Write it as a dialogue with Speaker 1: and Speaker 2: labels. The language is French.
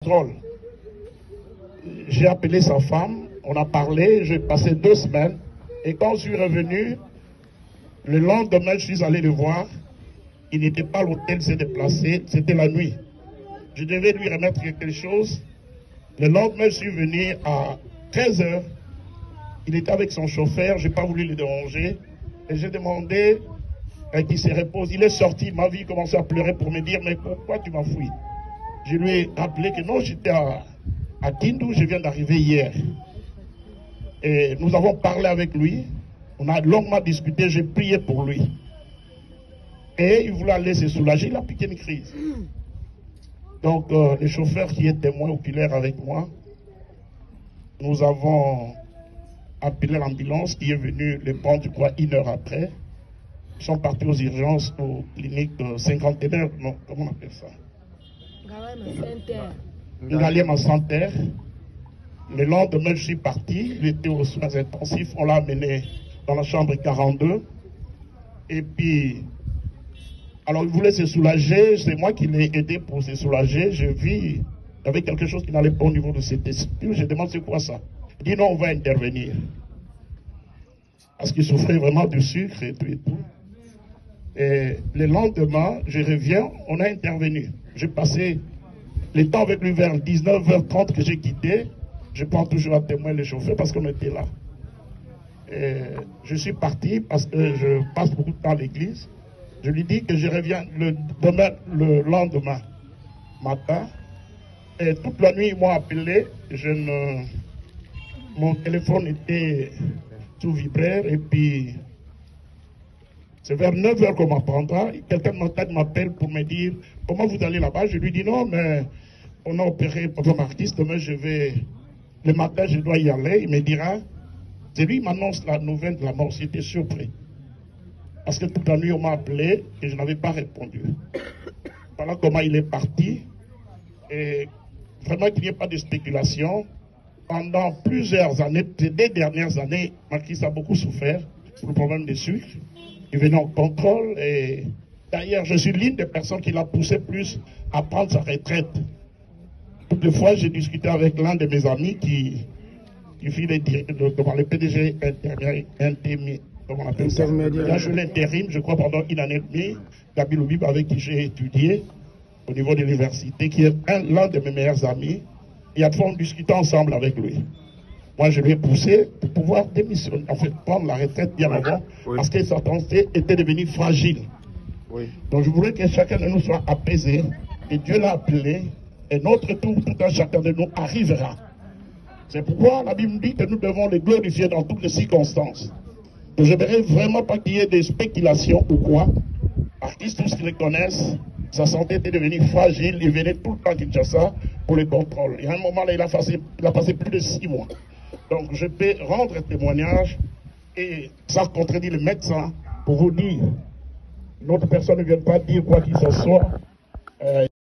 Speaker 1: contrôle. J'ai appelé sa femme, on a parlé, j'ai passé 2 semaines. Et quand je suis revenu, le lendemain, je suis allé le voir. Il n'était pas à l'hôtel, il s'est déplacé, c'était la nuit. Je devais lui remettre quelque chose. Le lendemain, je suis venu à 13 h. Il était avec son chauffeur, je n'ai pas voulu le déranger. Et j'ai demandé qu'il se repose. Il est sorti, ma vie commençait à pleurer pour me dire, mais pourquoi tu m'as fui? Je lui ai rappelé que non, j'étais à Kindu, je viens d'arriver hier. Et nous avons parlé avec lui, on a longuement discuté, j'ai prié pour lui. Et il voulait aller se soulager, il a piqué une crise. Donc le chauffeur qui est témoin oculaire avec moi, nous avons appelé l'ambulance qui est venue le prendre, je crois, 1 heure après. Ils sont partis aux urgences, aux cliniques cinquantenaires, non, comment on appelle ça? Gallium Santerre. Le lendemain, je suis parti, il était aux soins intensifs, on l'a amené dans la chambre 42. Et puis, alors il voulait se soulager, c'est moi qui l'ai aidé pour se soulager. Je vis, il y avait quelque chose qui n'allait pas au niveau de cet esprit. Je demande c'est quoi ça? Il dit non, on va intervenir. Parce qu'il souffrait vraiment du sucre et tout et tout. Et le lendemain, je reviens, on a intervenu. J'ai passé le temps avec lui vers 19 h 30 que j'ai quitté. Je prends toujours à témoin le chauffeur parce qu'on était là. Et je suis parti parce que je passe beaucoup de temps à l'église. Je lui dis que je reviens le lendemain matin. Et toute la nuit, ils m'ont appelé. Mon téléphone était sous vibraire. Et puis, c'est vers 9 h qu'on m'apprendra. Quelqu'un de ma tête m'appelle pour me dire comment vous allez là-bas. Je lui dis non, mais on a opéré comme artiste. Demain, le matin, je dois y aller. Il me dira, c'est lui qui m'annonce la nouvelle de la mort. J'étais surpris. Parce que toute la nuit, on m'a appelé et je n'avais pas répondu. Voilà comment il est parti. Et vraiment qu'il n'y ait pas de spéculation. Pendant plusieurs années, ces 2 dernières années, Marquis a beaucoup souffert pour le problème des sucres. Il venait en contrôle et d'ailleurs, je suis l'une des personnes qui l'a poussé plus à prendre sa retraite. Toutefois, j'ai discuté avec l'un de mes amis qui fit le PDG intermédiaire. Comment on appelle ça? Il a joué l'intérim, je crois, pendant 1 année et demie. Gabi Loubib, avec qui j'ai étudié au niveau de l'université, qui est l'un de mes meilleurs amis. Et à fois, on discutait ensemble avec lui. Moi, je lui ai poussé pour pouvoir démissionner, en fait, prendre la retraite bien avant, parce que sa santé était devenue fragile. Donc, je voulais que chacun de nous soit apaisé. Et Dieu l'a appelé. Et notre tour, tout un chacun de nous arrivera. C'est pourquoi la Bible dit que nous devons le glorifier dans toutes les circonstances. Donc, je ne verrai vraiment pas qu'il y ait des spéculations ou quoi. Artistes, tous qui le connaissent, sa santé était devenue fragile. Il venait tout le temps à Kinshasa pour le contrôle. Et à un moment là, il a passé plus de 6 mois. Donc, je peux rendre témoignage et ça contredit le médecin pour vous dire, notre personne ne vient pas dire quoi qu'il en soit.